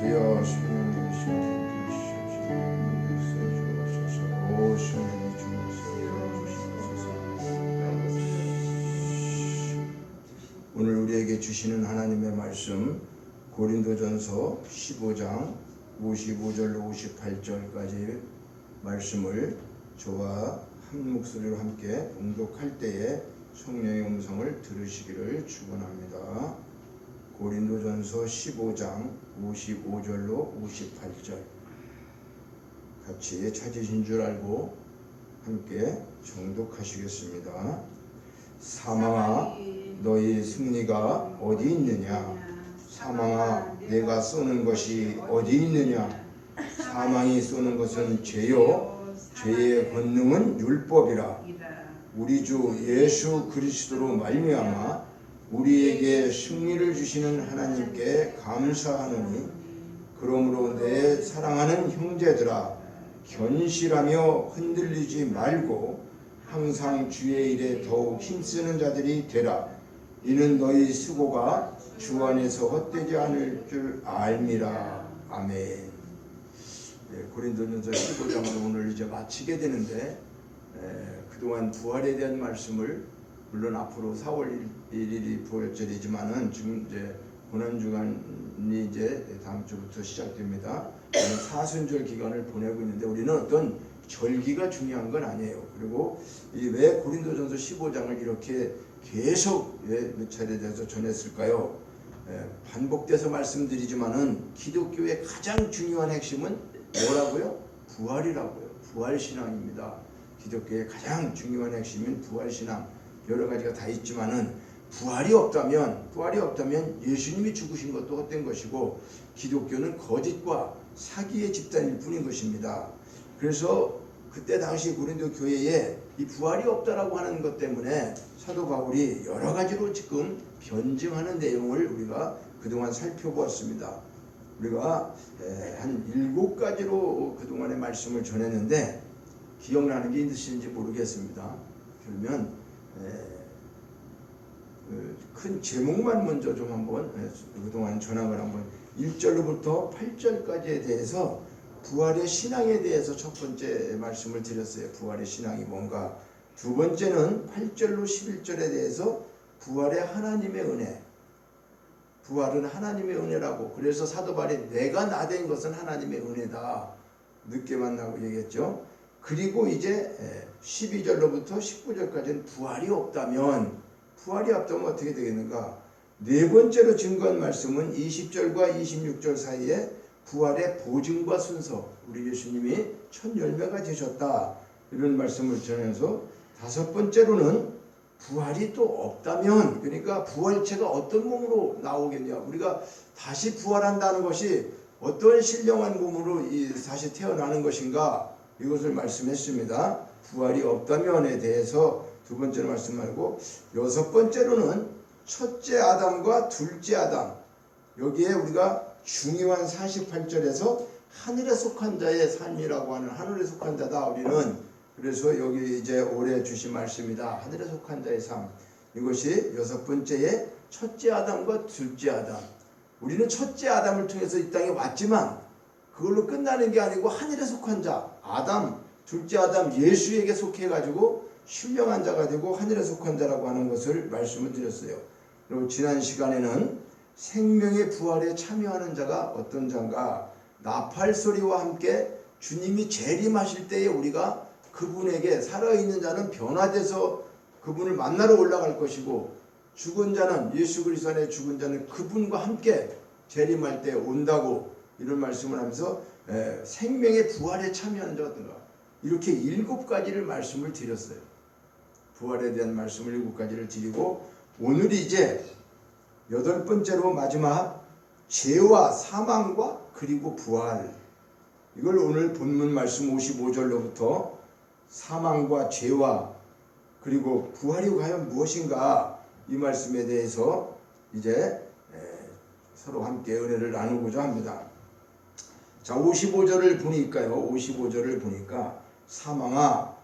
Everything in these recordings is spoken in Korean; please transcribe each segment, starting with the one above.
주여 성령님 오늘 우리에게 주시는 하나님의 말씀 고린도전서 15장 55절로 58절까지 말씀을 저와 한 목소리로 함께 봉독할 때에 성령의 음성을 들으시기를 축원합니다. 고린도전서 15장 55절로 58절 같이 찾으신 줄 알고 함께 정독하시겠습니다. 사망아 너희 승리가 어디 있느냐? 사망아 내가 쏘는 것이 어디 있느냐? 사망이 쏘는 것은 죄요 죄의 권능은 율법이라. 우리 주 예수 그리스도로 말미암아 우리에게 승리를 주시는 하나님께 감사하노니, 그러므로 내 사랑하는 형제들아 견실하며 흔들리지 말고 항상 주의 일에 더욱 힘쓰는 자들이 되라. 이는 너희 수고가 주 안에서 헛되지 않을 줄 알미라. 아멘. 고린도전서 15장을 오늘 이제 마치게 되는데 그동안 부활에 대한 말씀을 물론 앞으로 4월 1일이 부활절이지만은 지금 이제 고난주간이 이제 다음 주부터 시작됩니다. 사순절 기간을 보내고 있는데 우리는 어떤 절기가 중요한 건 아니에요. 그리고 왜 고린도전서 15장을 이렇게 계속 몇 차례 돼서 전했을까요? 반복돼서 말씀드리지만은 기독교의 가장 중요한 핵심은 뭐라고요? 부활이라고요. 부활신앙입니다. 기독교의 가장 중요한 핵심은 부활신앙. 여러 가지가 다 있지만은 부활이 없다면 예수님이 죽으신 것도 헛된 것이고 기독교는 거짓과 사기의 집단일 뿐인 것입니다. 그래서 그때 당시 고린도 교회에 이 부활이 없다라고 하는 것 때문에 사도 바울이 여러 가지로 지금 변증하는 내용을 우리가 그동안 살펴보았습니다. 우리가 한 7가지로 그동안의 말씀을 전했는데 기억나는 게 있으신지 모르겠습니다. 그러면 큰 제목만 먼저 좀 한번 그동안 전학을 한번 1절로부터 8절까지에 대해서 부활의 신앙에 대해서 첫 번째 말씀을 드렸어요. 부활의 신앙이 뭔가. 두 번째는 8절로 11절에 대해서 부활의 하나님의 은혜. 부활은 하나님의 은혜라고. 그래서 사도 바울이 내가 나 된 것은 하나님의 은혜다. 늦게 만나고 얘기했죠. 그리고 이제 12절로부터 19절까지는 부활이 없다면 어떻게 되겠는가? 네 번째로 증거한 말씀은 20절과 26절 사이에 부활의 보증과 순서, 우리 예수님이 첫 열매가 되셨다, 이런 말씀을 전해서 다섯 번째로는 부활이 또 없다면, 그러니까 부활체가 어떤 몸으로 나오겠냐, 우리가 다시 부활한다는 것이 어떤 신령한 몸으로 다시 태어나는 것인가, 이것을 말씀했습니다. 부활이 없다면에 대해서 두 번째로 말씀하고, 여섯 번째로는 첫째 아담과 둘째 아담, 여기에 우리가 중요한 48절에서 하늘에 속한 자의 삶이라고 하는, 하늘에 속한 자다 우리는. 그래서 여기 이제 올해 주신 말씀이다. 하늘에 속한 자의 삶. 이것이 여섯 번째의 첫째 아담과 둘째 아담. 우리는 첫째 아담을 통해서 이 땅에 왔지만 그걸로 끝나는 게 아니고 하늘에 속한 자 아담, 둘째 아담 예수에게 속해가지고 신령한 자가 되고 하늘에 속한 자라고 하는 것을 말씀을 드렸어요. 그리고 지난 시간에는 생명의 부활에 참여하는 자가 어떤 자인가, 나팔소리와 함께 주님이 재림하실 때에 우리가 그분에게, 살아있는 자는 변화돼서 그분을 만나러 올라갈 것이고, 죽은 자는, 예수 그리스도 안에 죽은 자는 그분과 함께 재림할 때 온다고, 이런 말씀을 하면서 생명의 부활에 참여하는 자가 어떤가, 이렇게 7가지를 말씀을 드렸어요. 부활에 대한 말씀을 7가지를 드리고, 오늘이 이제 8번째로 마지막 죄와 사망과 그리고 부활, 이걸 오늘 본문 말씀 55절로부터 사망과 죄와 그리고 부활이 과연 무엇인가, 이 말씀에 대해서 이제 서로 함께 은혜를 나누고자 합니다. 자, 55절을 보니까 사망아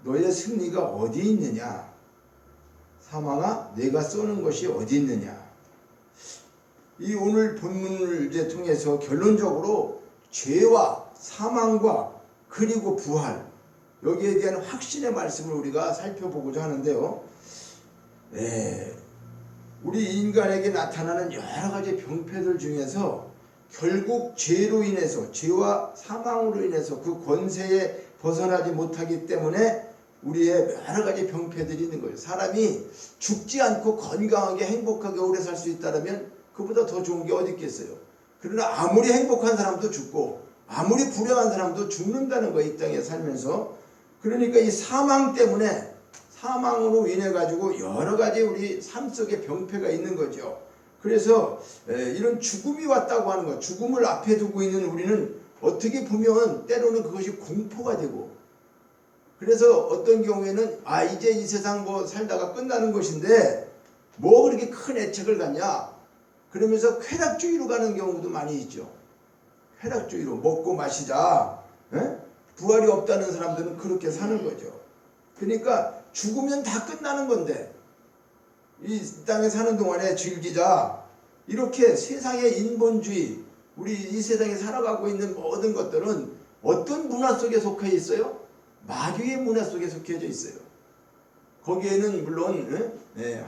너의 승리가 어디 있느냐, 사망아 내가 쏘는 것이 어디 있느냐. 이 오늘 본문을 이제 통해서 결론적으로 죄와 사망과 그리고 부활, 여기에 대한 확신의 말씀을 우리가 살펴보고자 하는데요. 우리 인간에게 나타나는 여러 가지 병폐들 중에서 결국 죄로 인해서, 죄와 사망으로 인해서 그 권세에 벗어나지 못하기 때문에 우리의 여러 가지 병폐들이 있는 거예요. 사람이 죽지 않고 건강하게 행복하게 오래 살 수 있다면 그보다 더 좋은 게 어디 있겠어요. 그러나 아무리 행복한 사람도 죽고 아무리 불행한 사람도 죽는다는 거예요, 이 땅에 살면서. 그러니까 이 사망 때문에, 사망으로 인해 가지고 여러 가지 우리 삶 속에 병폐가 있는 거죠. 그래서 이런 죽음이 왔다고 하는 것, 죽음을 앞에 두고 있는 우리는 어떻게 보면 때로는 그것이 공포가 되고, 그래서 어떤 경우에는 이제 이 세상 뭐 살다가 끝나는 것인데 뭐 그렇게 큰 애착을 갖냐, 그러면서 쾌락주의로 가는 경우도 많이 있죠. 쾌락주의로 먹고 마시자, 부활이 없다는 사람들은 그렇게 사는 거죠. 그러니까 죽으면 다 끝나는 건데 이 땅에 사는 동안에 즐기자, 이렇게 세상의 인본주의, 우리 이 세상에 살아가고 있는 모든 것들은 어떤 문화 속에 속해 있어요? 마귀의 문화 속에 속해져 있어요. 거기에는 물론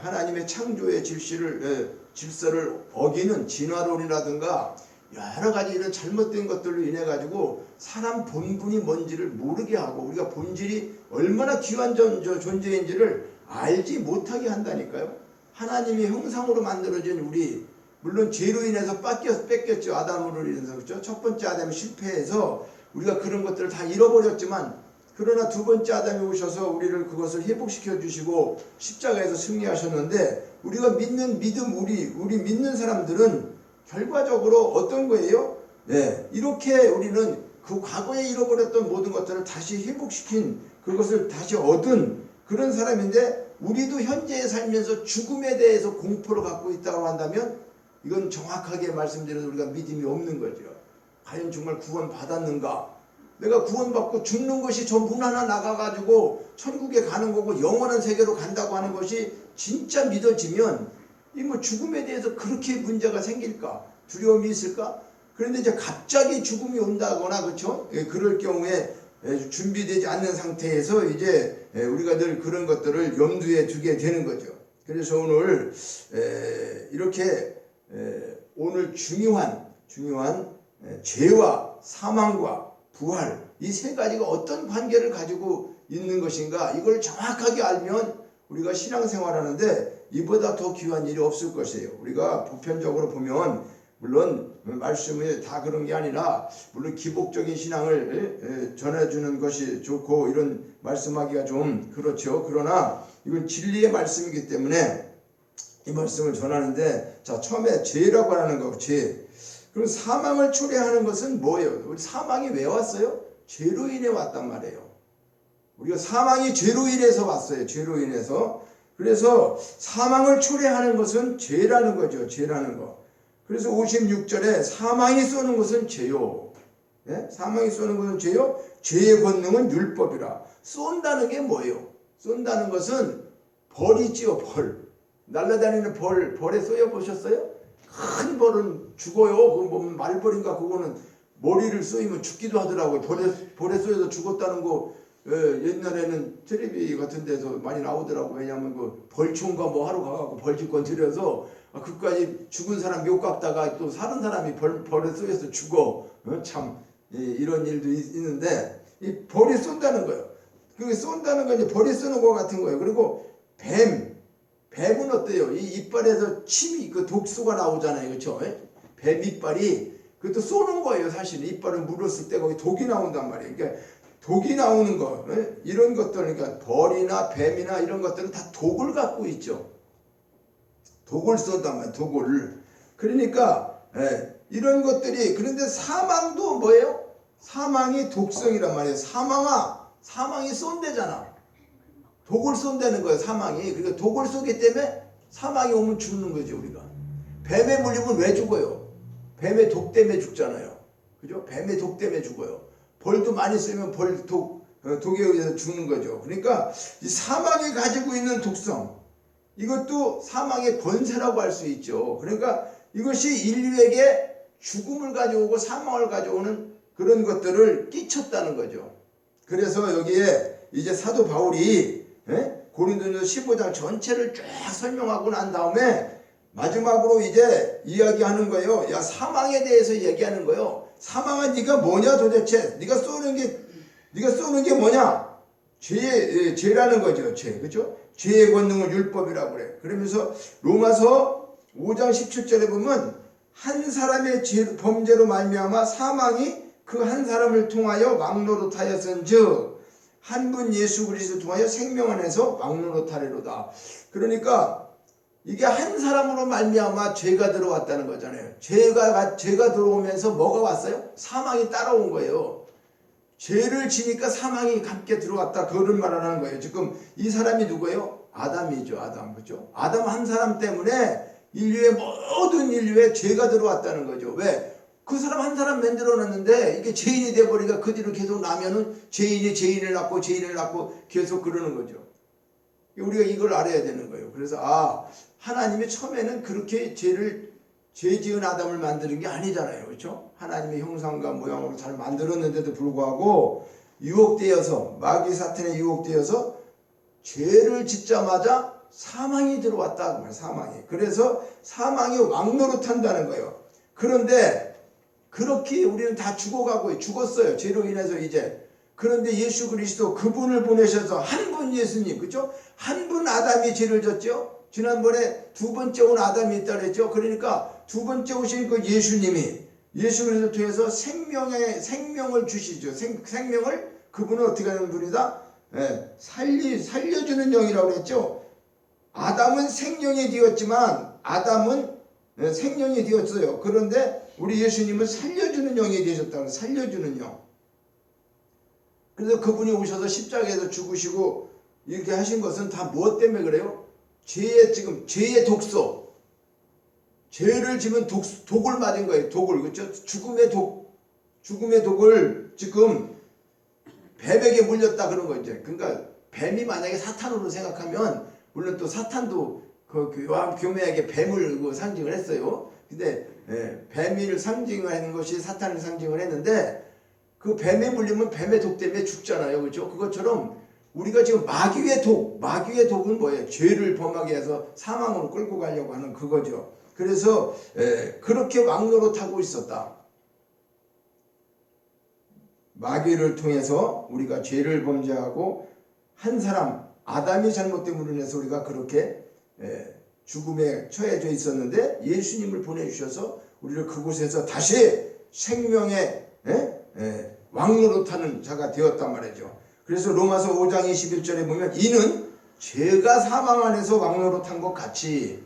하나님의 창조의 질서를 어기는 진화론이라든가 여러 가지 이런 잘못된 것들로 인해 가지고 사람 본분이 뭔지를 모르게 하고, 우리가 본질이 얼마나 귀한 존재인지를 알지 못하게 한다니까요. 하나님이 형상으로 만들어진 우리, 물론 죄로 인해서 뺏겼죠. 아담으로 인해서. 그렇죠? 첫 번째 아담이 실패해서 우리가 그런 것들을 다 잃어버렸지만, 그러나 두 번째 아담이 오셔서 우리를 그것을 회복시켜 주시고 십자가에서 승리하셨는데, 우리가 믿는 믿음, 우리 믿는 사람들은 결과적으로 어떤 거예요? 이렇게 우리는 그 과거에 잃어버렸던 모든 것들을 다시 회복시킨, 그것을 다시 얻은 그런 사람인데, 우리도 현재에 살면서 죽음에 대해서 공포를 갖고 있다고 한다면 이건 정확하게 말씀드려서 우리가 믿음이 없는 거죠. 과연 정말 구원 받았는가? 내가 구원받고 죽는 것이 저 문 하나 나가가지고 천국에 가는 거고 영원한 세계로 간다고 하는 것이 진짜 믿어지면, 이 뭐 죽음에 대해서 그렇게 문제가 생길까? 두려움이 있을까? 그런데 이제 갑자기 죽음이 온다거나, 그렇죠? 그럴 경우에 준비되지 않는 상태에서 이제 우리가 늘 그런 것들을 염두에 두게 되는 거죠. 그래서 오늘 이렇게 오늘 중요한 죄와 사망과 부활, 이 세 가지가 어떤 관계를 가지고 있는 것인가, 이걸 정확하게 알면 우리가 신앙생활하는데 이보다 더 귀한 일이 없을 것이에요. 우리가 보편적으로 보면, 물론 말씀이 다 그런 게 아니라 물론 기복적인 신앙을 전해주는 것이 좋고 이런 말씀하기가 좀 그렇죠. 그러나 이건 진리의 말씀이기 때문에 이 말씀을 전하는데, 자, 처음에 죄라고 하는 거, 죄. 그럼 사망을 초래하는 것은 뭐예요? 우리 사망이 왜 왔어요? 죄로 인해 왔단 말이에요. 우리가 사망이 죄로 인해서 왔어요. 죄로 인해서. 그래서 사망을 초래하는 것은 죄라는 거죠. 죄라는 거. 그래서 56절에 사망이 쏘는 것은 죄요. 사망이 쏘는 것은 죄요. 죄의 권능은 율법이라. 쏜다는 게 뭐예요? 쏜다는 것은 벌이지요. 벌. 날아다니는 벌에 쏘여 보셨어요? 큰 벌은 죽어요. 그건 뭐 말벌인가, 그거는 머리를 쏘이면 죽기도 하더라고요. 벌에 쏘여서 죽었다는 거 옛날에는 텔레비 같은 데서 많이 나오더라고요. 왜냐하면 그 벌초인가 뭐 하러 가갖고 벌집권 들여서 그까지 죽은 사람 묘 깎다가 또 사는 사람이 벌에 쏘여서 죽어. 참 이런 일도 있는데, 이 벌이 쏜다는 거예요. 그게 쏜다는 건 이제 벌이 쏘는 것 같은 거예요. 그리고 뱀은 어때요? 이 이빨에서 침이, 그 독소가 나오잖아요. 그렇죠? 뱀 이빨이 그것도 쏘는 거예요. 사실은 이빨을 물었을 때 거기 독이 나온단 말이에요. 그러니까 독이 나오는 거, 이런 것들, 그러니까 벌이나 뱀이나 이런 것들은 다 독을 갖고 있죠. 독을 쏜단 말이에요. 독을. 그러니까 이런 것들이, 그런데 사망도 뭐예요? 사망이 독성이란 말이에요. 사망이 쏜대잖아. 독을 쏜다는 거예요. 사망이. 그러니까 독을 쏘기 때문에 사망이 오면 죽는 거죠. 우리가 뱀에 물리면 왜 죽어요? 뱀의 독 때문에 죽잖아요. 그죠? 뱀의 독 때문에 죽어요. 벌도 많이 쓰면 독에 의해서 죽는 거죠. 그러니까 이 사망이 가지고 있는 독성, 이것도 사망의 권세라고 할 수 있죠. 그러니까 이것이 인류에게 죽음을 가져오고 사망을 가져오는 그런 것들을 끼쳤다는 거죠. 그래서 여기에 이제 사도 바울이 고린도전서 15장 전체를 쫙 설명하고 난 다음에 마지막으로 이제 이야기하는 거예요. 야, 사망에 대해서 얘기하는 거예요. 사망은 네가 뭐냐 도대체? 네가 쏘는 게 뭐냐? 죄라는 거죠. 죄. 그렇죠? 죄의 권능은 율법이라고 그래. 그러면서 로마서 5장 17절에 보면 한 사람의 범죄로 말미암아 사망이 그 한 사람을 통하여 왕노릇하였은즉 한 분 예수 그리스도를 통하여 생명 안에서 왕노릇하리로다. 그러니까 이게 한 사람으로 말미암아 죄가 들어왔다는 거잖아요. 죄가 들어오면서 뭐가 왔어요? 사망이 따라온 거예요. 죄를 지니까 사망이 함께 들어왔다. 그걸 말하는 거예요. 지금 이 사람이 누구예요? 아담이죠. 아담. 그렇죠? 아담 한 사람 때문에 모든 인류에 죄가 들어왔다는 거죠. 왜? 그 사람 한 사람 만들어놨는데 이게 죄인이 돼버리니까 그 뒤로 계속 나면은 죄인이 죄인을 낳고 계속 그러는 거죠. 우리가 이걸 알아야 되는 거예요. 그래서 하나님이 처음에는 그렇게 죄 지은 아담을 만드는 게 아니잖아요. 그렇죠? 하나님의 형상과 모양으로 잘 만들었는데도 불구하고 유혹되어서 마귀 사탄에 유혹되어서 죄를 짓자마자 사망이 들어왔다. 사망이. 그래서 사망이 왕노릇한다는 거예요. 그런데 그렇게 우리는 다 죽었어요. 죄로 인해서 이제. 그런데 예수 그리스도 그분을 보내셔서 한 분 예수님, 그렇죠? 한 분 아담이 죄를 졌죠. 지난번에 두 번째 온 아담이 있다 그랬죠. 그러니까 두 번째 오신 그 예수님이 예수 그리스도 통해서 생명을 주시죠. 생명을 그분은 어떻게 하는 분이다? 살려주는 영이라고 그랬죠. 아담은 생명이 되었지만 아담은 생명이 되었어요. 그런데 우리 예수님은 살려주는 영이 되셨다는 살려주는 영. 그래서 그분이 오셔서 십자가에서 죽으시고 이렇게 하신 것은 다 무엇 때문에 그래요? 죄의 독소. 죄를 지면 독을 맞은 거예요. 독을. 그렇죠? 죽음의 독을 지금 뱀에게 물렸다 그런 거죠. 그러니까 뱀이 만약에 사탄으로 생각하면 물론 또 사탄도 그 교묘하게 뱀을 상징을 했어요. 근데 뱀을 상징하는 것이 사탄을 상징을 했는데 그 뱀에 물리면 뱀의 독 때문에 죽잖아요. 그렇죠? 그것처럼 우리가 지금 마귀의 독은 뭐예요? 죄를 범하게 해서 사망으로 끌고 가려고 하는 그거죠. 그래서 그렇게 왕노릇하고 있었다. 마귀를 통해서 우리가 죄를 범죄하고 한 사람 아담이 잘못 때문에 인해서 우리가 그렇게 죽음에 처해져 있었는데 예수님을 보내주셔서 우리를 그곳에서 다시 생명의 왕노릇하는 자가 되었단 말이죠. 그래서 로마서 5장 21절에 보면 이는 죄가 사망 안에서 왕노릇한 것 같이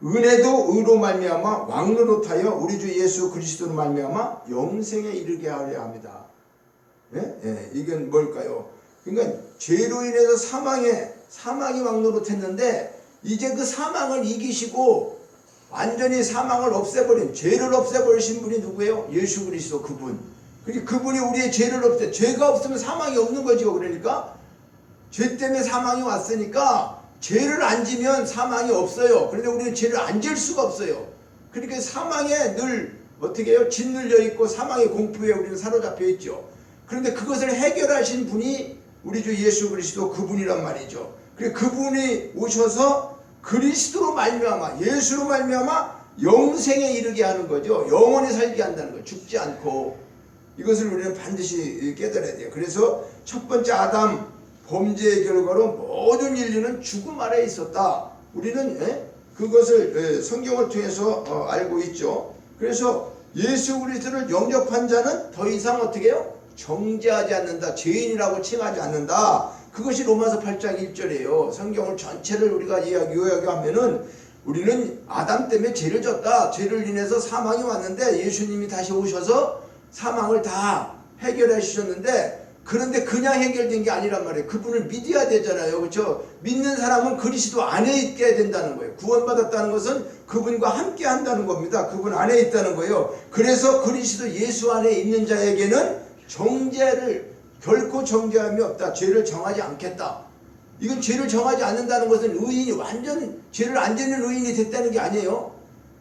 은혜도 의로 말미암아 왕노릇하여 우리 주 예수 그리스도로 말미암아 영생에 이르게 하려 합니다. 이건 뭘까요? 그러니까 죄로 인해서 사망이 왕노릇했는데 이제 그 사망을 이기시고 완전히 사망을 없애버린 죄를 없애버리신 분이 누구예요? 예수 그리스도 그분. 그분이 우리의 죄를 죄가 없으면 사망이 없는 거죠. 그러니까 죄 때문에 사망이 왔으니까 죄를 안 지면 사망이 없어요. 그런데 우리는 죄를 안 질 수가 없어요. 그러니까 사망에 늘 어떻게 해요? 짓눌려 있고 사망의 공포에 우리는 사로잡혀 있죠. 그런데 그것을 해결하신 분이 우리 주 예수 그리스도 그분이란 말이죠. 그분이 오셔서 그리스도로 말미암아 예수로 말미암아 영생에 이르게 하는 거죠. 영원히 살게 한다는 거예요. 죽지 않고. 이것을 우리는 반드시 깨달아야 돼요. 그래서 첫 번째 아담 범죄의 결과로 모든 인류는 죽음 아래에 있었다. 우리는 그것을 성경을 통해서 알고 있죠. 그래서 예수 그리스도를 영접한 자는 더 이상 어떻게 해요? 정죄하지 않는다. 죄인이라고 칭하지 않는다. 그것이 로마서 8장 1절이에요. 성경을 전체를 우리가 요약하면은 우리는 아담 때문에 죄를 졌다. 죄를 인해서 사망이 왔는데 예수님이 다시 오셔서 사망을 다 해결해 주셨는데 그런데 그냥 해결된 게 아니란 말이에요. 그분을 믿어야 되잖아요. 그렇죠? 믿는 사람은 그리스도 안에 있게 된다는 거예요. 구원받았다는 것은 그분과 함께 한다는 겁니다. 그분 안에 있다는 거예요. 그래서 그리스도 예수 안에 있는 자에게는 정죄를 결코 정죄함이 없다. 죄를 정하지 않겠다. 이건 죄를 정하지 않는다는 것은 의인이 완전 죄를 안 짓는 의인이 됐다는 게 아니에요.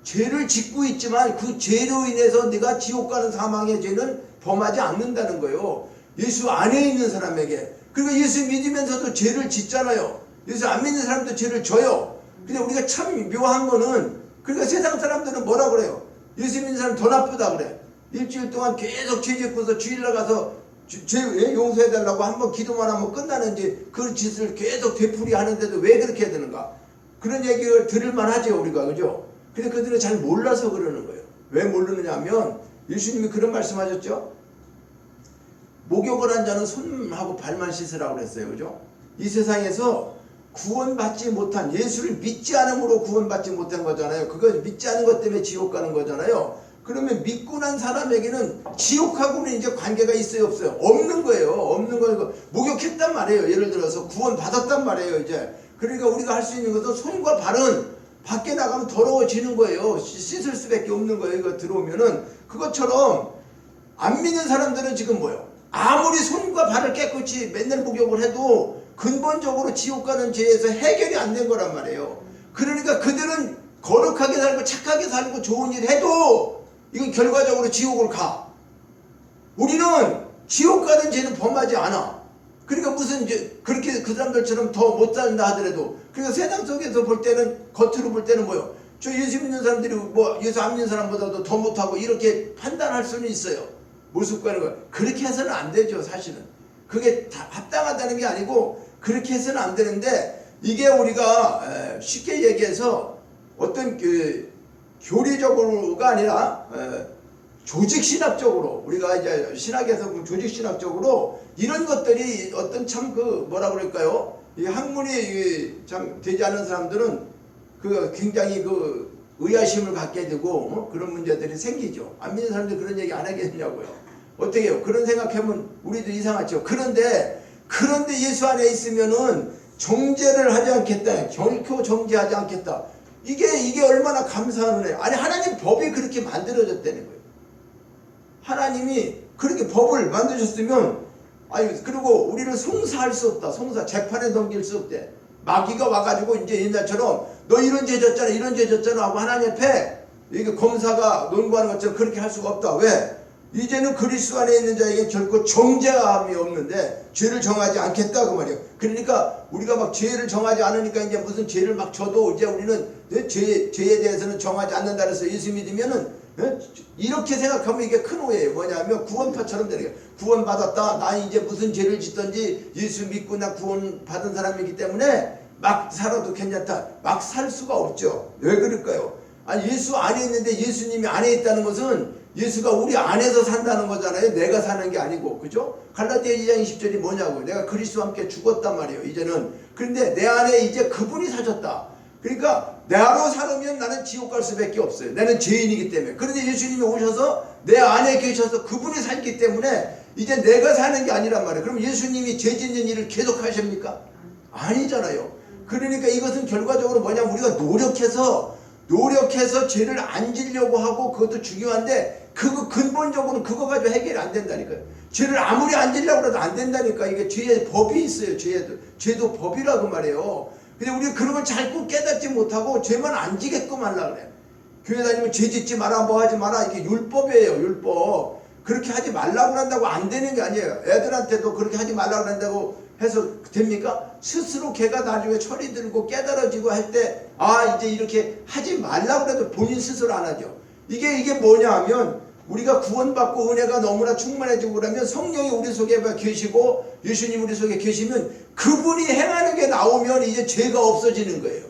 죄를 짓고 있지만 그 죄로 인해서 내가 지옥 가는 사망의 죄는 범하지 않는다는 거예요. 예수 안에 있는 사람에게. 그리고 예수 믿으면서도 죄를 짓잖아요. 예수 안 믿는 사람도 죄를 져요. 근데 우리가 참 묘한 거는, 그러니까 세상 사람들은 뭐라 그래요? 예수 믿는 사람 더 나쁘다 그래. 일주일 동안 계속 죄 짓고서 주일날 가서 죄 용서해달라고 한번 기도만 하면 끝나는지 그 짓을 계속 되풀이 하는데도 왜 그렇게 해야 되는가? 그런 얘기를 들을만 하죠, 우리가. 그죠? 근데 그들은 잘 몰라서 그러는 거예요. 왜 모르느냐 하면 예수님이 그런 말씀하셨죠? 목욕을 한 자는 손하고 발만 씻으라고 그랬어요. 그죠? 이 세상에서 구원받지 못한, 예수를 믿지 않음으로 구원받지 못한 거잖아요. 그거 믿지 않은 것 때문에 지옥 가는 거잖아요. 그러면 믿고 난 사람에게는 지옥하고는 이제 관계가 있어요, 없어요? 없는 거예요. 없는 거예요. 목욕했단 말이에요. 예를 들어서 구원받았단 말이에요, 이제. 그러니까 우리가 할 수 있는 것은 손과 발은 밖에 나가면 더러워지는 거예요. 씻을 수밖에 없는 거예요. 이거 들어오면은. 그것처럼 안 믿는 사람들은 지금 뭐예요? 아무리 손과 발을 깨끗이 맨날 목욕을 해도 근본적으로 지옥 가는 죄에서 해결이 안 된 거란 말이에요. 그러니까 그들은 거룩하게 살고 착하게 살고 좋은 일 해도 이건 결과적으로 지옥을 가. 우리는 지옥 가는 죄는 범하지 않아. 그러니까 무슨 이제 그렇게 그 사람들처럼 더 못 산다 하더라도, 그러니까 세상 속에서 볼 때는, 겉으로 볼 때는 뭐요? 저 예수 믿는 사람들이 뭐 예수 안 믿는 사람보다도 더 못하고 이렇게 판단할 수는 있어요. 모습 가는 거. 그렇게 해서는 안 되죠, 사실은. 그게 다 합당하다는 게 아니고 그렇게 해서는 안 되는데, 이게 우리가 쉽게 얘기해서 어떤 그 교리적으로가 아니라 조직신학적으로, 우리가 이제 신학에서 조직신학적으로 이런 것들이 어떤 참 그 뭐라 그럴까요? 이 학문이 참 되지 않은 사람들은 그 굉장히 그 의아심을 갖게 되고 그런 문제들이 생기죠. 안 믿는 사람들 그런 얘기 안 하겠냐고요. 어떻게 해요? 그런 생각하면 우리도 이상하죠. 그런데 예수 안에 있으면은 정죄를 하지 않겠다. 결코 정죄하지 않겠다. 이게 얼마나 감사한 은혜예요. 아니, 하나님 법이 그렇게 만들어졌다는 거예요. 하나님이 그렇게 법을 만드셨으면, 아니, 그리고 우리를 송사할 수 없다. 송사, 재판에 넘길 수 없대. 마귀가 와가지고 이제 옛날처럼 너 이런 죄 졌잖아, 이런 죄 졌잖아 하고 하나님 앞에 이게 검사가 논구하는 것처럼 그렇게 할 수가 없다. 왜? 이제는 그리스도 안에 있는 자에게 결코 정죄함이 없는데 죄를 정하지 않겠다 그 말이에요. 그러니까 우리가 막 죄를 정하지 않으니까 이제 무슨 죄를 막 져도 이제 우리는 죄에 대해서는 정하지 않는다 그래서 예수 믿으면은 이렇게 생각하면 이게 큰 오해예요. 뭐냐면 구원파처럼 되는 거예요. 구원받았다. 나 이제 무슨 죄를 짓든지 예수 믿고 나 구원받은 사람이기 때문에 막 살아도 괜찮다. 막 살 수가 없죠. 왜 그럴까요? 아니, 예수 안에 있는데 예수님이 안에 있다는 것은 예수가 우리 안에서 산다는 거잖아요. 내가 사는 게 아니고. 그죠? 갈라디아 2장 20절이 뭐냐고. 내가 그리스도와 함께 죽었단 말이에요. 이제는. 그런데 내 안에 이제 그분이 사셨다. 그러니까 나로 살으면 나는 지옥 갈 수밖에 없어요. 나는 죄인이기 때문에. 그런데 예수님이 오셔서 내 안에 계셔서 그분이 살기 때문에 이제 내가 사는 게 아니란 말이에요. 그럼 예수님이 죄 짓는 일을 계속 하십니까? 아니잖아요. 그러니까 이것은 결과적으로 뭐냐면 우리가 노력해서 죄를 안 지려고 하고 그것도 중요한데 그거 근본적으로 그거 가지고 해결이 안 된다니까요. 죄를 아무리 안 지려고 해도 안 된다니까. 이게 죄의 법이 있어요. 죄도 법이라고 말해요. 근데 우리가 그런 걸 잘 꼭 깨닫지 못하고 죄만 안 지게끔 하려고 그래. 교회 다니면 죄 짓지 마라, 뭐 하지 마라. 이게 율법이에요, 율법. 그렇게 하지 말라고 한다고 안 되는 게 아니에요. 애들한테도 그렇게 하지 말라고 한다고 해서 됩니까? 스스로 걔가 나중에 철이 들고 깨달아지고 할 때, 아, 이제 이렇게 하지 말라고 해도 본인 스스로 안 하죠. 이게 뭐냐 하면, 우리가 구원받고 은혜가 너무나 충만해지고 그러면 성령이 우리 속에 계시고 예수님 우리 속에 계시면 그분이 행하는 게 나오면 이제 죄가 없어지는 거예요.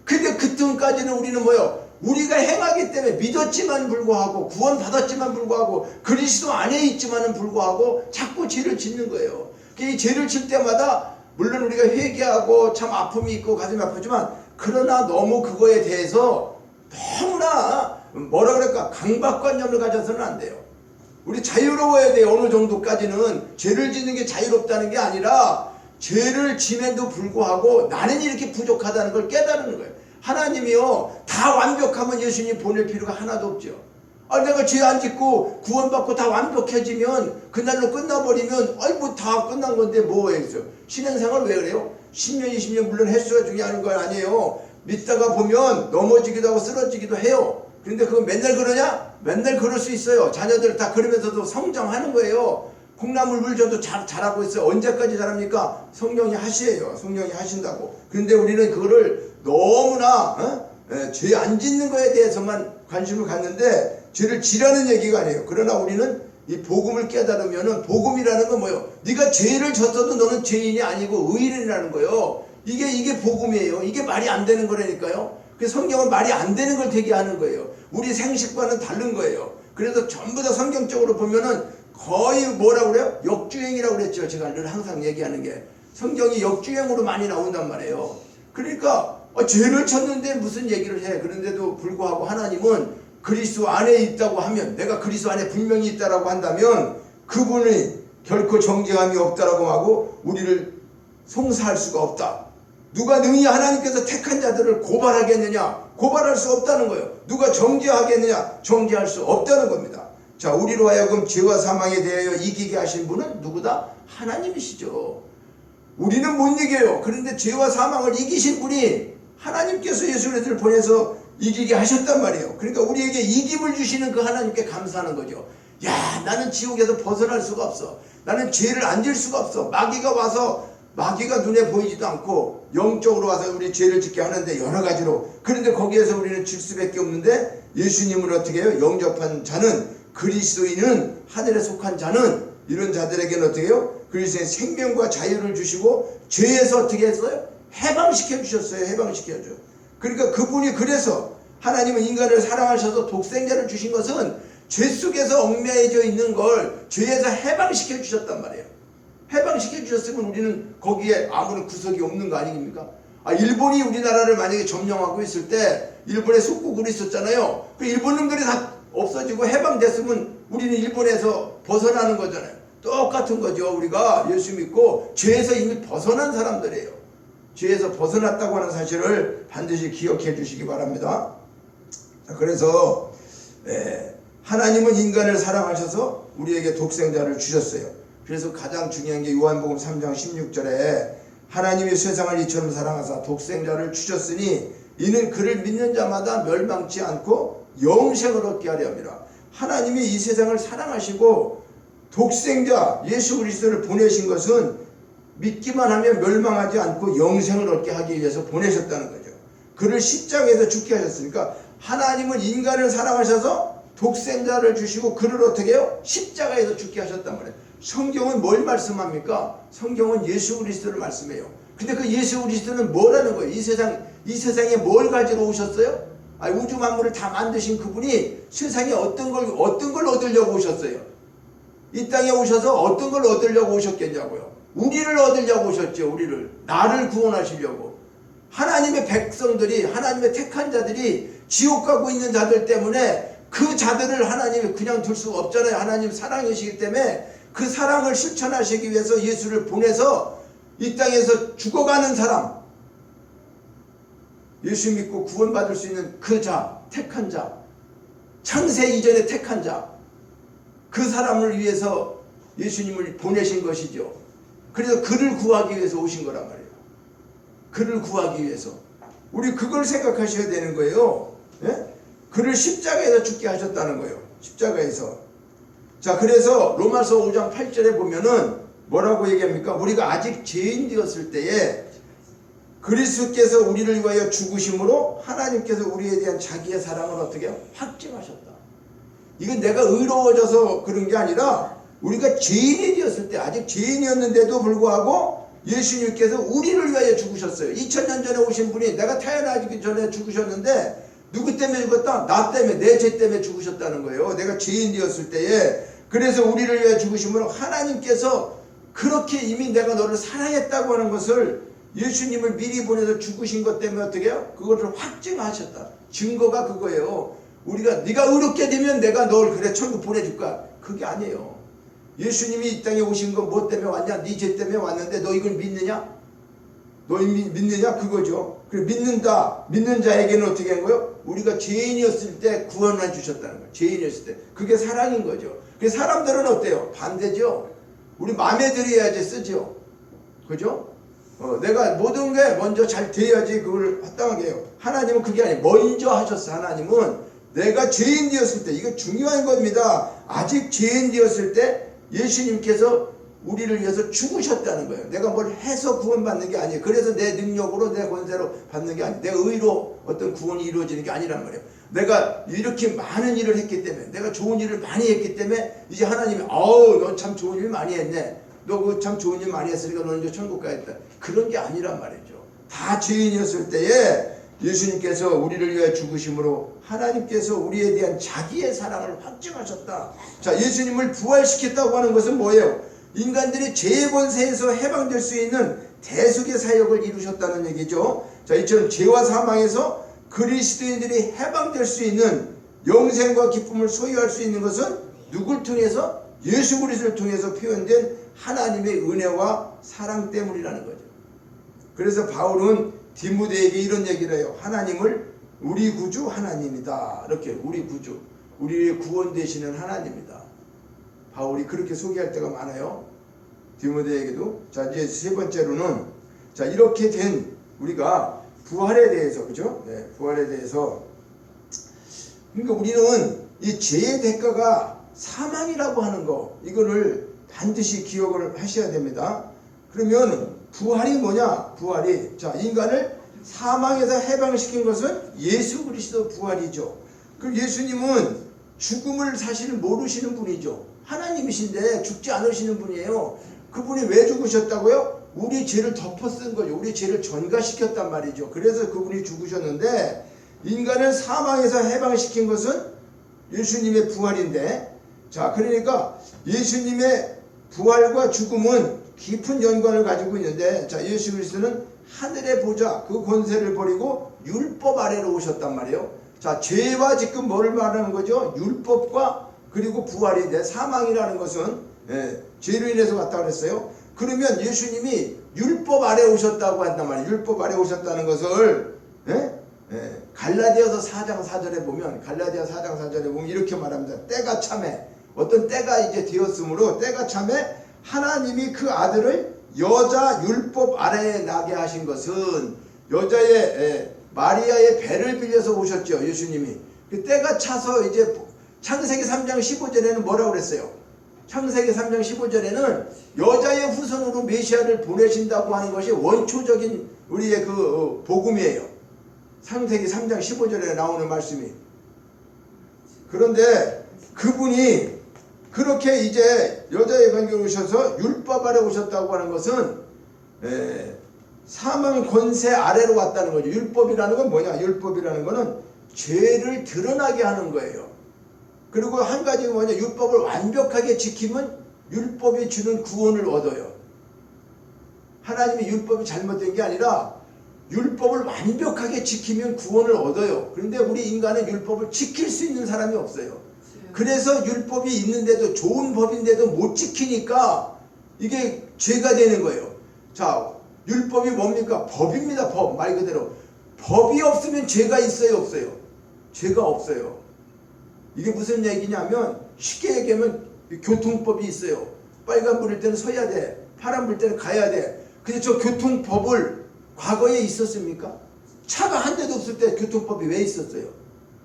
근데 그때까지는 우리는 뭐요? 우리가 행하기 때문에 믿었지만 불구하고 구원받았지만 불구하고 그리스도 안에 있지만은 불구하고 자꾸 죄를 짓는 거예요. 이 죄를 질 때마다 물론 우리가 회개하고 참 아픔이 있고 가슴이 아프지만 그러나 너무 그거에 대해서 너무나 뭐라 그럴까 강박관념을 가져서는 안 돼요. 우리 자유로워야 돼요. 어느 정도까지는 죄를 짓는 게 자유롭다는 게 아니라 죄를 지면도 불구하고 나는 이렇게 부족하다는 걸 깨달는 거예요. 하나님이요 다 완벽하면 예수님 보낼 필요가 하나도 없죠. 아, 내가 죄 안 짓고 구원받고 다 완벽해지면 그날로 끝나버리면 아이 뭐 다 끝난 건데 뭐 해야죠. 신앙생활 왜 그래요? 10년 20년 물론 횟수가 중요한 건 아니에요. 믿다가 보면 넘어지기도 하고 쓰러지기도 해요. 그런데 그거 맨날 그러냐? 맨날 그럴 수 있어요. 자녀들 다 그러면서도 성장하는 거예요. 콩나물 물 줘도 잘하고 있어요. 언제까지 잘합니까? 성령이 하시에요. 성령이 하신다고. 그런데 우리는 그거를 너무나 죄 안 짓는 거에 대해서만 관심을 갖는데 죄를 지라는 얘기가 아니에요. 그러나 우리는 이 복음을 깨달으면은 복음이라는 건 뭐예요? 네가 죄를 졌어도 너는 죄인이 아니고 의인이라는 거예요. 이게 복음이에요. 이게 말이 안 되는 거라니까요. 그 성경은 말이 안 되는 걸 되게 하는 거예요. 우리 생식과는 다른 거예요. 그래서 전부 다 성경적으로 보면은 거의 뭐라고 그래요? 역주행이라고 그랬죠. 제가 늘 항상 얘기하는 게 성경이 역주행으로 많이 나온단 말이에요. 그러니까 죄를 쳤는데 무슨 얘기를 해. 그런데도 불구하고 하나님은 그리스도 안에 있다고 하면, 내가 그리스도 안에 분명히 있다라고 한다면 그분이 결코 정죄함이 없다라고 하고 우리를 송사할 수가 없다. 누가 능히 하나님께서 택한 자들을 고발하겠느냐? 고발할 수 없다는 거예요. 누가 정죄하겠느냐? 정죄할 수 없다는 겁니다. 자, 우리로 하여금 죄와 사망에 대하여 이기게 하신 분은 누구다? 하나님이시죠. 우리는 못 이겨요. 그런데 죄와 사망을 이기신 분이 하나님께서 예수 그리스도를 보내서 이기게 하셨단 말이에요. 그러니까 우리에게 이김을 주시는 그 하나님께 감사하는 거죠. 야, 나는 지옥에서 벗어날 수가 없어. 나는 죄를 안 질 수가 없어. 마귀가 와서, 마귀가 눈에 보이지도 않고 영적으로 와서 우리 죄를 짓게 하는데 여러 가지로. 그런데 거기에서 우리는 질 수밖에 없는데 예수님을 어떻게 해요? 영접한 자는, 그리스도인은, 하늘에 속한 자는, 이런 자들에게는 어떻게 해요? 그리스도의 생명과 자유를 주시고 죄에서 어떻게 했어요? 해방시켜 주셨어요. 해방시켜줘. 그러니까 그분이, 그래서 하나님은 인간을 사랑하셔서 독생자를 주신 것은 죄 속에서 얽매여져 있는 걸 죄에서 해방시켜 주셨단 말이에요. 해방시켜 주셨으면 우리는 거기에 아무런 구석이 없는 거 아닙니까? 일본이 우리나라를 만약에 점령하고 있을 때 일본에 속국으로 있었잖아요. 그 일본 놈들이 다 없어지고 해방됐으면 우리는 일본에서 벗어나는 거잖아요. 똑같은 거죠. 우리가 예수 믿고 죄에서 이미 벗어난 사람들이에요. 죄에서 벗어났다고 하는 사실을 반드시 기억해 주시기 바랍니다. 그래서 하나님은 인간을 사랑하셔서 우리에게 독생자를 주셨어요. 그래서 가장 중요한 게 요한복음 3장 16절에 하나님이 세상을 이처럼 사랑하사 독생자를 주셨으니 이는 그를 믿는 자마다 멸망치 않고 영생을 얻게 하려 함이라. 하나님이 이 세상을 사랑하시고 독생자 예수 그리스도를 보내신 것은 믿기만 하면 멸망하지 않고 영생을 얻게 하기 위해서 보내셨다는 거죠. 그를 십자가에서 죽게 하셨으니까 하나님은 인간을 사랑하셔서 독생자를 주시고 그를 어떻게 해요? 십자가에서 죽게 하셨단 말이에요. 성경은 뭘 말씀합니까? 성경은 예수 그리스도를 말씀해요. 근데 그 예수 그리스도는 뭐라는 거예요? 이 세상에 뭘 가지러 오셨어요? 우주 만물을 다 만드신 그분이 세상에 어떤 걸 얻으려고 오셨어요? 이 땅에 오셔서 어떤 걸 얻으려고 오셨겠냐고요? 우리를 얻으려고 오셨죠. 우리를. 나를 구원하시려고. 하나님의 백성들이, 하나님의 택한 자들이 지옥 가고 있는 자들 때문에 그 자들을 하나님이 그냥 둘 수가 없잖아요. 하나님 사랑이시기 때문에 그 사랑을 실천하시기 위해서 예수를 보내서 이 땅에서 죽어가는 사람, 예수 믿고 구원받을 수 있는 그 자, 택한 자, 창세 이전에 택한 자, 그 사람을 위해서 예수님을 보내신 것이죠. 그래서 그를 구하기 위해서 오신 거란 말이에요. 그를 구하기 위해서. 우리 그걸 생각하셔야 되는 거예요. 예? 그를 십자가에서 죽게 하셨다는 거예요. 십자가에서. 자, 그래서 로마서 5장 8절에 보면은 뭐라고 얘기합니까? 우리가 아직 죄인 되었을 때에 그리스도께서 우리를 위하여 죽으심으로 하나님께서 우리에 대한 자기의 사랑을 어떻게 해요? 확증하셨다. 이건 내가 의로워져서 그런 게 아니라 우리가 죄인이 되었을 때, 아직 죄인이었는데도 불구하고 예수님께서 우리를 위하여 죽으셨어요. 2000년 전에 오신 분이 내가 태어나기 전에 죽으셨는데 누구 때문에 죽었다? 나 때문에, 내 죄 때문에 죽으셨다는 거예요. 내가 죄인 되었을 때에. 그래서 우리를 위하여 죽으심으로 하나님께서 그렇게 이미 내가 너를 사랑했다고 하는 것을, 예수님을 미리 보내서 죽으신 것 때문에 어떻게 해요? 그것을 확증하셨다. 증거가 그거예요. 우리가 네가 의롭게 되면 내가 널 그래 천국 보내줄까? 그게 아니에요. 예수님이 이 땅에 오신 건 뭐 때문에 왔냐? 네 죄 때문에 왔는데 너 이걸 믿느냐? 너 믿느냐? 그거죠. 그리고 믿는 자에게는 어떻게 한 거예요? 우리가 죄인이었을 때 구원해 주셨다는 거예요. 죄인이었을 때. 그게 사랑인 거죠. 그 사람들은 어때요? 반대죠. 우리 마음에 들어야지 쓰죠. 그죠? 내가 모든 게 먼저 잘 돼야지 그걸 합당하게 해요. 하나님은 그게 아니에요. 먼저 하셨어. 하나님은 내가 죄인 되었을 때, 이거 중요한 겁니다. 아직 죄인 되었을 때 예수님께서 우리를 위해서 죽으셨다는 거예요. 내가 뭘 해서 구원받는 게 아니에요. 그래서 내 능력으로 내 권세로 받는 게 아니에요. 내 의로 어떤 구원이 이루어지는 게 아니란 말이에요. 내가 이렇게 많은 일을 했기 때문에, 내가 좋은 일을 많이 했기 때문에 이제 하나님이 너 참 좋은 일 많이 했네. 너 그 참 좋은 일 많이 했으니까 너는 이제 천국 가겠다. 그런 게 아니란 말이죠. 다 죄인이었을 때에 예수님께서 우리를 위해 죽으심으로 하나님께서 우리에 대한 자기의 사랑을 확증하셨다. 자, 예수님을 부활시켰다고 하는 것은 뭐예요? 인간들이 죄의 권세에서 해방될 수 있는 대속의 사역을 이루셨다는 얘기죠. 자, 이처럼 죄와 사망에서 그리스도인들이 해방될 수 있는 영생과 기쁨을 소유할 수 있는 것은 누굴 통해서? 예수 그리스도를 통해서 표현된 하나님의 은혜와 사랑 때문이라는 거죠. 그래서 바울은 디모데에게 이런 얘기를 해요. 하나님을 우리 구주 하나님이다. 이렇게 우리 구주, 우리의 구원 되시는 하나님이다. 바울이 그렇게 소개할 때가 많아요. 디모데에게도. 자, 이제 세 번째로는, 자, 이렇게 된 우리가 부활에 대해서, 그죠? 네, 부활에 대해서. 그러니까 우리는 이 죄의 대가가 사망이라고 하는 거, 이거를 반드시 기억을 하셔야 됩니다. 그러면 부활이 뭐냐? 부활이, 자, 인간을 사망에서 해방시킨 것은 예수 그리스도 부활이죠. 그럼 예수님은 죽음을 사실 모르시는 분이죠. 하나님이신데 죽지 않으시는 분이에요. 그분이 왜 죽으셨다고요? 우리 죄를 덮어 쓴 거죠. 우리 죄를 전가시켰단 말이죠. 그래서 그분이 죽으셨는데, 인간을 사망에서 해방시킨 것은 예수님의 부활인데, 자, 그러니까 예수님의 부활과 죽음은 깊은 연관을 가지고 있는데, 자, 예수 그리스도는 하늘의 보좌, 그 권세를 버리고 율법 아래로 오셨단 말이에요. 자, 죄와 지금 뭐를 말하는 거죠? 율법과 그리고 부활인데, 사망이라는 것은 죄로 인해서 왔다고 그랬어요. 그러면 예수님이 율법 아래 오셨다고 한단 말이에요. 율법 아래 오셨다는 것을 갈라디아서 4장 4절에 보면, 갈라디아 4장 4절에 보면 이렇게 말합니다. 때가 참에, 어떤 때가 이제 되었으므로, 때가 참에 하나님이 그 아들을 여자 율법 아래에 나게 하신 것은, 여자의 마리아의 배를 빌려서 오셨죠. 예수님이. 그 때가 차서 이제 창세기 3장 15절에는 뭐라고 그랬어요? 창세기 3장 15절에는 여자의 후손으로 메시아를 보내신다고 하는 것이 원초적인 우리의 그 복음이에요. 창세기 3장 15절에 나오는 말씀이. 그런데 그분이 그렇게 이제 여자의 관계로 오셔서 율법 아래 오셨다고 하는 것은 사망 권세 아래로 왔다는 거죠. 율법이라는 건 뭐냐? 율법이라는 거는 죄를 드러나게 하는 거예요. 그리고 한 가지가 뭐냐? 율법을 완벽하게 지키면 율법이 주는 구원을 얻어요. 하나님의 율법이 잘못된 게 아니라 율법을 완벽하게 지키면 구원을 얻어요. 그런데 우리 인간은 율법을 지킬 수 있는 사람이 없어요. 그래서 율법이 있는데도, 좋은 법인데도 못 지키니까 이게 죄가 되는 거예요. 자, 율법이 뭡니까? 법입니다. 법. 말 그대로. 법이 없으면 죄가 있어요? 없어요? 죄가 없어요. 이게 무슨 얘기냐면, 쉽게 얘기하면 교통법이 있어요. 빨간 불일 때는 서야 돼. 파란 불 때는 가야 돼. 근데 저 교통법을 과거에 있었습니까? 차가 한 대도 없을 때 교통법이 왜 있었어요?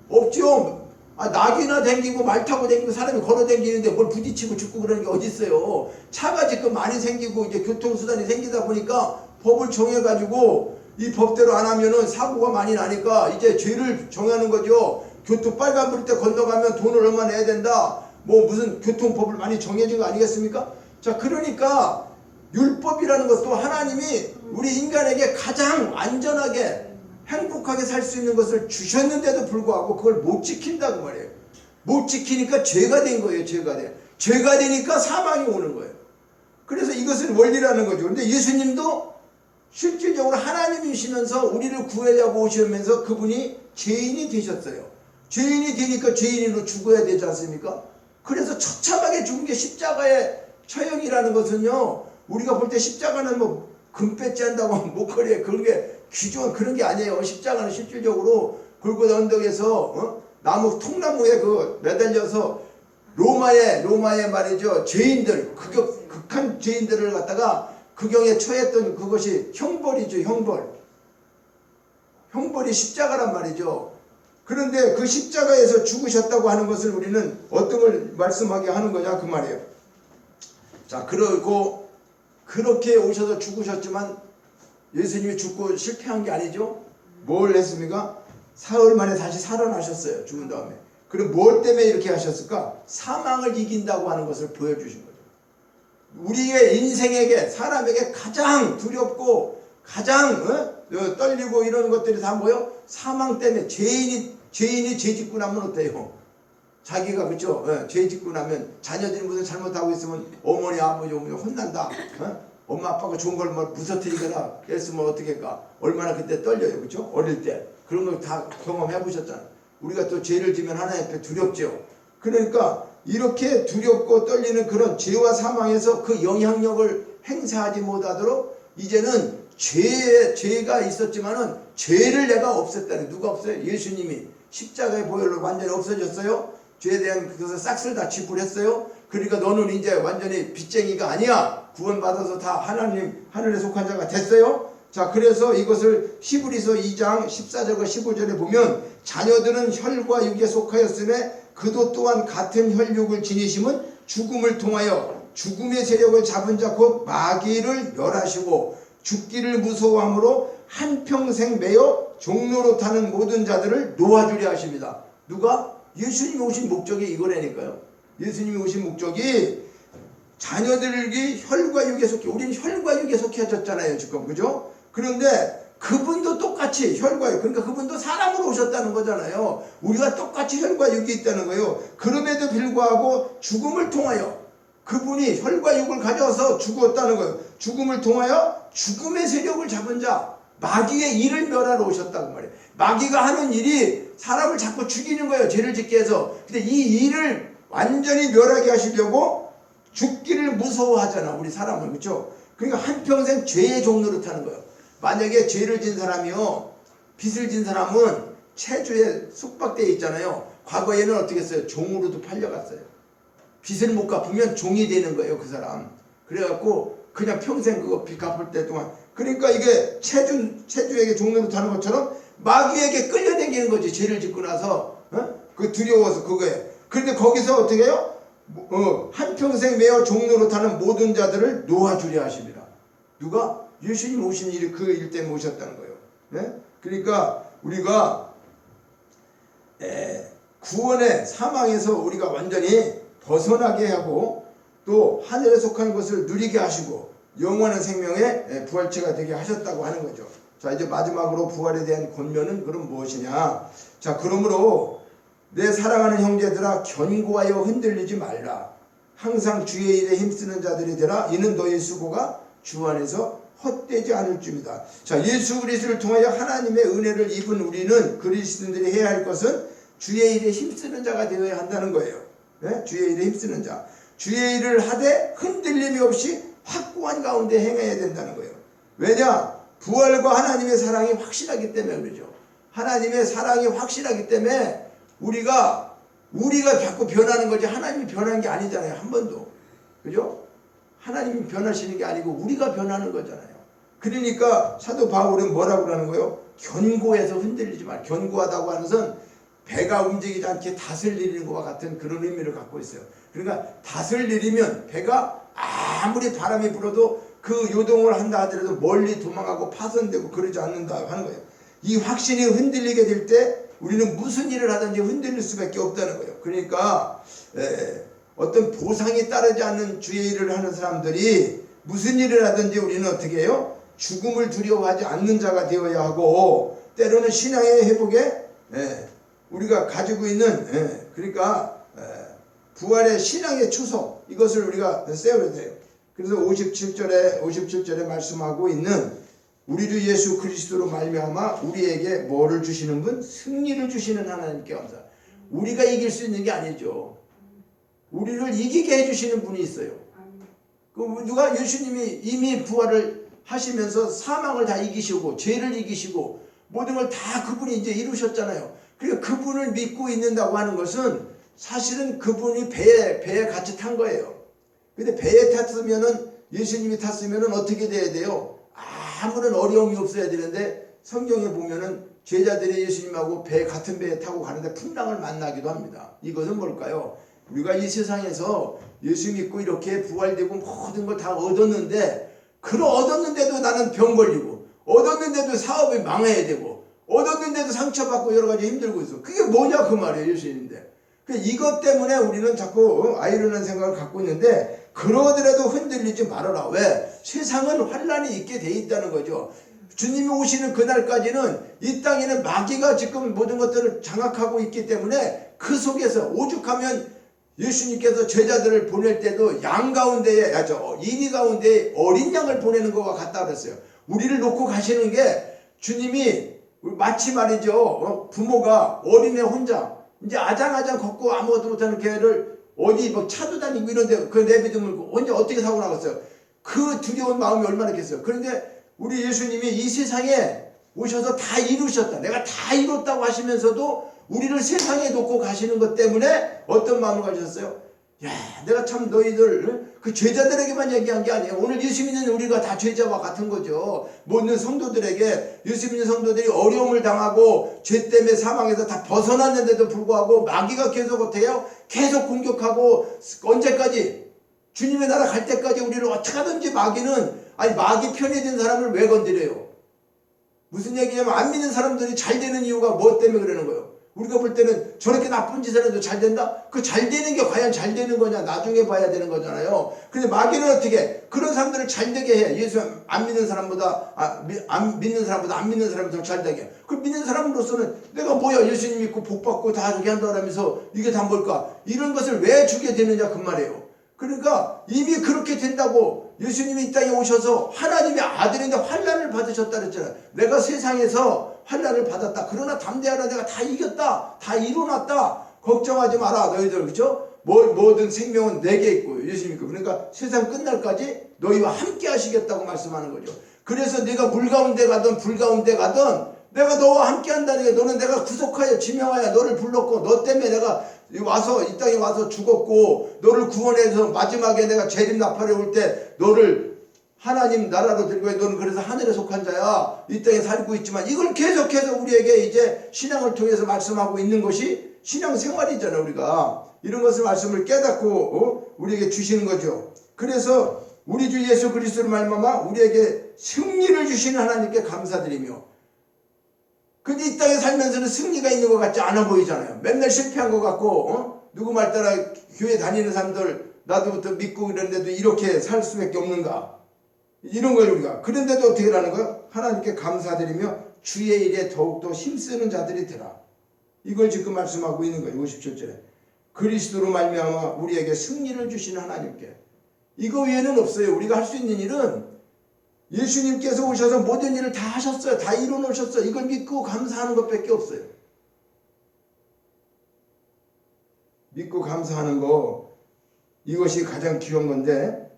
없죠. 낙이나 댕기고 말 타고 댕기고 사람이 걸어 댕기는데 뭘 부딪히고 죽고 그러는 게 어디 있어요? 차가 지금 많이 생기고 이제 교통수단이 생기다 보니까 법을 정해가지고 이 법대로 안 하면은 사고가 많이 나니까 이제 죄를 정하는 거죠. 교통 빨간불 때 건너가면 돈을 얼마 내야 된다. 뭐 무슨 교통법을 많이 정해진 거 아니겠습니까? 자, 그러니까 율법이라는 것도 하나님이 우리 인간에게 가장 안전하게 행복하게 살 수 있는 것을 주셨는데도 불구하고 그걸 못 지킨다고 말이에요. 못 지키니까 죄가 된 거예요. 죄가 돼. 죄가 되니까 사망이 오는 거예요. 그래서 이것은 원리라는 거죠. 근데 예수님도 실질적으로 하나님이시면서 우리를 구하려고 오시면서 그분이 죄인이 되셨어요. 죄인이 되니까 죄인으로 죽어야 되지 않습니까? 그래서 처참하게 죽은 게 십자가의 처형이라는 것은요, 우리가 볼 때 십자가는 뭐 금배지 한다고 목걸이에 그런 게 귀중한 그런 게 아니에요. 십자가는 실질적으로 골고다 언덕에서 나무 통나무에 그 매달려서 로마의 말이죠, 죄인들, 극한 죄인들을 갖다가 그 경에 처했던 그것이 형벌이죠. 형벌이 십자가란 말이죠. 그런데 그 십자가에서 죽으셨다고 하는 것을 우리는 어떤 걸 말씀하게 하는 거냐 그 말이에요. 자, 그리고 그렇게 오셔서 죽으셨지만 예수님이 죽고 실패한 게 아니죠. 뭘 했습니까? 사흘 만에 다시 살아나셨어요. 죽은 다음에. 그럼 뭘 때문에 이렇게 하셨을까? 사망을 이긴다고 하는 것을 보여주신 거죠. 우리의 인생에게, 사람에게 가장 두렵고 가장 떨리고 이런 것들이 다 뭐예요? 사망 때문에. 죄인이 죄 짓고 나면 어때요? 자기가 그죠? 죄 짓고 나면 자녀들이 무슨 잘못하고 있으면 어머니 아버지 혼난다. 엄마 아빠가 좋은 걸 뭐 부서뜨리거나 했으면 어떻게 할까? 얼마나 그때 떨려요. 그죠? 어릴 때. 그런 거 다 경험해 보셨잖아요. 우리가 또 죄를 지면 하나님 앞에 두렵죠. 그러니까 이렇게 두렵고 떨리는 그런 죄와 사망에서 그 영향력을 행사하지 못하도록 이제는 죄가 있었지만은 죄를 내가 없앴다는. 누가 없어요? 예수님이 십자가의 보혈로 완전히 없어졌어요. 죄에 대한 그것을 싹쓸 다 지불했어요. 그러니까 너는 이제 완전히 빚쟁이가 아니야. 구원받아서 다 하나님 하늘에 속한 자가 됐어요. 자, 그래서 이것을 히브리서 2장 14절과 15절에 보면 자녀들은 혈과 육에 속하였음에 그도 또한 같은 혈육을 지니심은 죽음을 통하여 죽음의 세력을 잡은 자 곧 마귀를 멸하시고 죽기를 무서워함으로 한평생 매여 종로로 타는 모든 자들을 놓아주려 하십니다. 누가? 예수님이 오신 목적이 이거라니까요. 예수님이 오신 목적이 자녀들이 혈과 육에 속해, 우리는 혈과 육에 속해졌잖아요 지금. 그죠? 그런데 그분도 똑같이 혈과 육, 그러니까 그분도 사람으로 오셨다는 거잖아요. 우리가 똑같이 혈과 육이 있다는 거예요. 그럼에도 불구하고 죽음을 통하여 그분이 혈과 육을 가져와서 죽었다는 거예요. 죽음을 통하여 죽음의 세력을 잡은 자, 마귀의 일을 멸하러 오셨다고 말이에요. 마귀가 하는 일이 사람을 자꾸 죽이는 거예요. 죄를 짓게 해서. 근데 이 일을 완전히 멸하게 하시려고 죽기를 무서워하잖아. 우리 사람은. 그렇죠? 그러니까 한평생 죄의 종로를 타는 거예요. 만약에 죄를 진 사람이요, 빚을 진 사람은 체주에 숙박되어 있잖아요. 과거에는 어떻게 했어요? 종으로도 팔려갔어요. 빚을 못 갚으면 종이 되는 거예요, 그 사람. 그래갖고 그냥 평생 그거 빚 갚을 때 동안. 그러니까 이게 체주에게 종로를 타는 것처럼 마귀에게 끌려다니는 거지. 죄를 짓고 나서. 그 두려워서 그거에. 그런데 거기서 어떻게 해요? 한평생 매어 종로로 타는 모든 자들을 놓아주려 하십니다. 누가? 예수님 오신 일이 그 일 때문에 오셨다는 거예요. 네? 그러니까 우리가 구원의 사망에서 우리가 완전히 벗어나게 하고 또 하늘에 속한 것을 누리게 하시고 영원한 생명의 부활체가 되게 하셨다고 하는 거죠. 자, 이제 마지막으로 부활에 대한 권면은 그럼 무엇이냐? 자, 그러므로 내 사랑하는 형제들아 견고하여 흔들리지 말라. 항상 주의 일에 힘쓰는 자들이 되라. 이는 너희 수고가 주 안에서 헛되지 않을 줄이다. 자, 예수 그리스도를 통하여 하나님의 은혜를 입은 우리는 그리스도인들이 해야 할 것은 주의 일에 힘쓰는 자가 되어야 한다는 거예요. 네? 주의 일에 힘쓰는 자. 주의 일을 하되 흔들림이 없이 확고한 가운데 행해야 된다는 거예요. 왜냐? 부활과 하나님의 사랑이 확실하기 때문에 그러죠. 하나님의 사랑이 확실하기 때문에 우리가 자꾸 변하는 거지 하나님이 변한 게 아니잖아요. 한 번도. 그죠? 하나님이 변하시는 게 아니고 우리가 변하는 거잖아요. 그러니까 사도 바울은 뭐라고 그러는 거예요? 견고해서 흔들리지 마. 견고하다고 하는 것은 배가 움직이지 않게 닷을 내리는 것과 같은 그런 의미를 갖고 있어요. 그러니까 닷을 내리면 배가 아무리 바람이 불어도 그 요동을 한다 하더라도 멀리 도망가고 파손되고 그러지 않는다 하는 거예요. 이 확신이 흔들리게 될 때 우리는 무슨 일을 하든지 흔들릴 수밖에 없다는 거예요. 그러니까 어떤 보상이 따르지 않는 주의 일을 하는 사람들이 무슨 일을 하든지 우리는 어떻게 해요? 죽음을 두려워하지 않는 자가 되어야 하고 때로는 신앙의 회복에 우리가 가지고 있는 그러니까 부활의 신앙의 추석 이것을 우리가 세워야 돼요. 그래서 57절에 말씀하고 있는 우리 주 예수 그리스도로 말미암아 우리에게 뭐를 주시는 분? 승리를 주시는 하나님께 감사. 우리가 이길 수 있는 게 아니죠. 우리를 이기게 해주시는 분이 있어요. 누가? 예수님이 이미 부활을 하시면서 사망을 다 이기시고 죄를 이기시고 모든 걸 다 그분이 이제 이루셨잖아요. 그러니까 그분을 믿고 있는다고 하는 것은 사실은 그분이 배에 같이 탄 거예요. 근데 배에 탔으면은 예수님이 탔으면 어떻게 돼야 돼요? 아무런 어려움이 없어야 되는데 성경에 보면은 제자들이 예수님하고 같은 배에 타고 가는데 풍랑을 만나기도 합니다. 이것은 뭘까요? 우리가 이 세상에서 예수 믿고 이렇게 부활되고 모든 걸 다 얻었는데, 얻었는데도 나는 병 걸리고, 얻었는데도 사업이 망해야 되고, 얻었는데도 상처받고 여러 가지 힘들고 있어. 그게 뭐냐 그 말이에요, 예수님인데. 이것 때문에 우리는 자꾸 아이러니한 생각을 갖고 있는데, 그러더라도 흔들리지 말아라. 왜? 세상은 환란이 있게 돼 있다는 거죠. 주님이 오시는 그날까지는 이 땅에는 마귀가 지금 모든 것들을 장악하고 있기 때문에 그 속에서 오죽하면 예수님께서 제자들을 보낼 때도 양 가운데에, 이리 가운데에 어린 양을 보내는 것과 같다 그랬어요. 우리를 놓고 가시는 게 주님이 마치 말이죠. 부모가 어린애 혼자 이제 아장아장 걷고 아무것도 못하는 걔를 어디 뭐 차도 다니고 이런데 그 내비두면 언제 어떻게 사고 나갔어요. 그 두려운 마음이 얼마나 있겠어요. 그런데 우리 예수님이 이 세상에 오셔서 다 이루셨다. 내가 다 이뤘다고 하시면서도 우리를 세상에 놓고 가시는 것 때문에 어떤 마음을 가지셨어요? 야, 내가 참 너희들 그 제자들에게만 얘기한 게 아니에요. 오늘 예수 믿는 우리가 다 제자와 같은 거죠. 모든 성도들에게, 예수 믿는 성도들이 어려움을 당하고 죄 때문에 사망에서 다 벗어났는데도 불구하고 마귀가 계속 어때요? 계속 공격하고 언제까지? 주님의 나라 갈 때까지 우리를 어떻게 하든지 마귀는, 마귀 편이 된 사람을 왜 건드려요? 무슨 얘기냐면 안 믿는 사람들이 잘 되는 이유가 뭐 때문에 그러는 거예요? 우리가 볼 때는 저렇게 나쁜 짓을 해도 잘 된다? 그 잘 되는 게 과연 잘 되는 거냐? 나중에 봐야 되는 거잖아요. 근데 마귀는 어떻게? 그런 사람들을 잘 되게 해. 예수 안 믿는 사람보다, 안 믿는 사람보다 안 믿는 사람이 더 잘 되게. 그 믿는 사람으로서는 내가 뭐야? 예수님 믿고 복 받고 다 저기 한다고 하면서 이게 다 뭘까? 이런 것을 왜 주게 되느냐? 그 말이에요. 그러니까 이미 그렇게 된다고 예수님이 이 땅에 오셔서 하나님의 아들인데 환난을 받으셨다 그랬잖아요. 내가 세상에서 환난을 받았다. 그러나 담대하라, 내가 다 이겼다. 다 이뤄놨다. 걱정하지 마라 너희들. 그렇죠? 모든 생명은 내게 있고 예수님 있고. 그러니까 세상 끝날까지 너희와 함께 하시겠다고 말씀하는 거죠. 그래서 네가 물 가운데 가든 불 가운데 가든 내가 너와 함께 한다는 게, 너는 내가 구속하여 지명하여 너를 불렀고 너 때문에 내가 이 땅에 와서 죽었고 너를 구원해서 마지막에 내가 재림 나팔에 올 때 너를 하나님 나라로 들고 너는 그래서 하늘에 속한 자야. 이 땅에 살고 있지만 이걸 계속해서 우리에게 이제 신앙을 통해서 말씀하고 있는 것이 신앙생활이잖아요. 우리가 이런 것을 말씀을 깨닫고 우리에게 주시는 거죠. 그래서 우리 주 예수 그리스도를 말미암아 우리에게 승리를 주시는 하나님께 감사드리며, 근데 이 땅에 살면서는 승리가 있는 것 같지 않아 보이잖아요. 맨날 실패한 것 같고, 누구 말 따라 교회 다니는 사람들 나도부터 믿고 이러는데도 이렇게 살 수밖에 없는가, 이런 걸 우리가. 그런데도 어떻게 하는 거야? 하나님께 감사드리며 주의 일에 더욱더 힘쓰는 자들이 되라. 이걸 지금 말씀하고 있는 거예요. 57절에 그리스도로 말미암아 우리에게 승리를 주시는 하나님께. 이거 외에는 없어요. 우리가 할 수 있는 일은 예수님께서 오셔서 모든 일을 다 하셨어요. 다 이뤄놓으셨어요. 이걸 믿고 감사하는 것밖에 없어요. 믿고 감사하는 거, 이것이 가장 귀한 건데,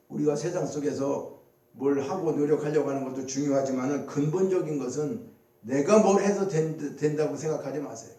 우리가 세상 속에서 뭘 하고 노력하려고 하는 것도 중요하지만 근본적인 것은 내가 뭘 해서 된다고 생각하지 마세요.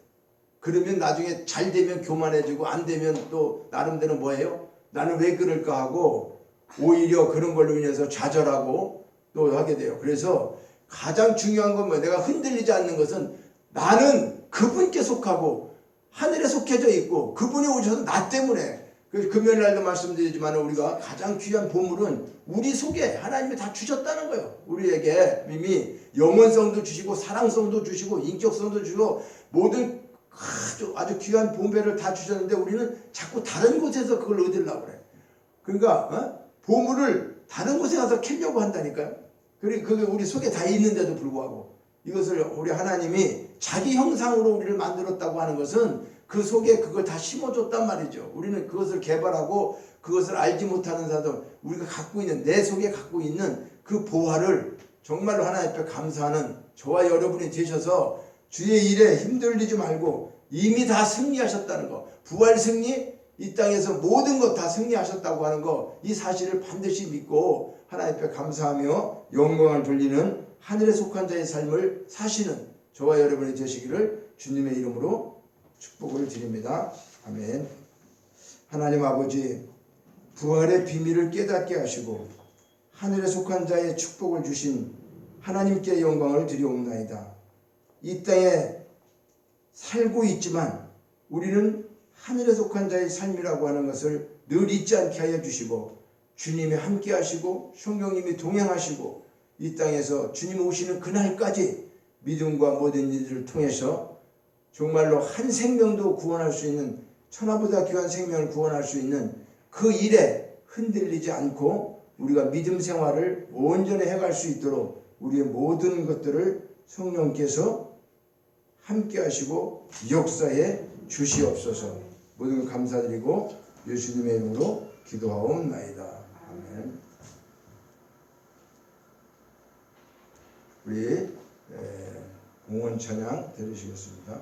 그러면 나중에 잘 되면 교만해지고 안 되면 또 나름대로 뭐예요? 나는 왜 그럴까 하고 오히려 그런 걸로 인해서 좌절하고 또 하게 돼요. 그래서 가장 중요한 건 뭐예요? 내가 흔들리지 않는 것은 나는 그분께 속하고 하늘에 속해져 있고 그분이 오셔서 나 때문에, 금요일날도 말씀드리지만 우리가 가장 귀한 보물은 우리 속에 하나님이 다 주셨다는 거예요. 우리에게 이미 영원성도 주시고 사랑성도 주시고 인격성도 주시고 모든 아주 귀한 보배를 다 주셨는데 우리는 자꾸 다른 곳에서 그걸 얻으려고 그래. 그러니까 보물을 다른 곳에 가서 캐려고 한다니까요. 그게 우리 속에 다 있는데도 불구하고 이것을 우리 하나님이 자기 형상으로 우리를 만들었다고 하는 것은 그 속에 그걸 다 심어줬단 말이죠. 우리는 그것을 개발하고 그것을 알지 못하는 사람, 우리가 갖고 있는, 내 속에 갖고 있는 그 보화를 정말로 하나님 앞에 감사하는 저와 여러분이 되셔서 주의 일에 힘들리지 말고 이미 다 승리하셨다는 거, 부활 승리, 이 땅에서 모든 것 다 승리하셨다고 하는 거, 이 사실을 반드시 믿고 하나님 앞에 감사하며 영광을 돌리는 하늘에 속한 자의 삶을 사시는 저와 여러분이 되시기를 주님의 이름으로 축복을 드립니다. 아멘. 하나님 아버지, 부활의 비밀을 깨닫게 하시고 하늘에 속한 자의 축복을 주신 하나님께 영광을 드리옵나이다. 이 땅에 살고 있지만 우리는 하늘에 속한 자의 삶이라고 하는 것을 늘 잊지 않게 하여 주시고 주님이 함께 하시고 성령님이 동행하시고 이 땅에서 주님 오시는 그날까지 믿음과 모든 일들을 통해서 정말로 한 생명도 구원할 수 있는, 천하보다 귀한 생명을 구원할 수 있는 그 일에 흔들리지 않고 우리가 믿음 생활을 온전히 해갈 수 있도록 우리의 모든 것들을 성령께서 함께 하시고 역사에 주시옵소서. 모든 걸 감사드리고 예수님의 이름으로 기도하옵나이다. 아멘. 우리 공원 찬양 들으시겠습니다.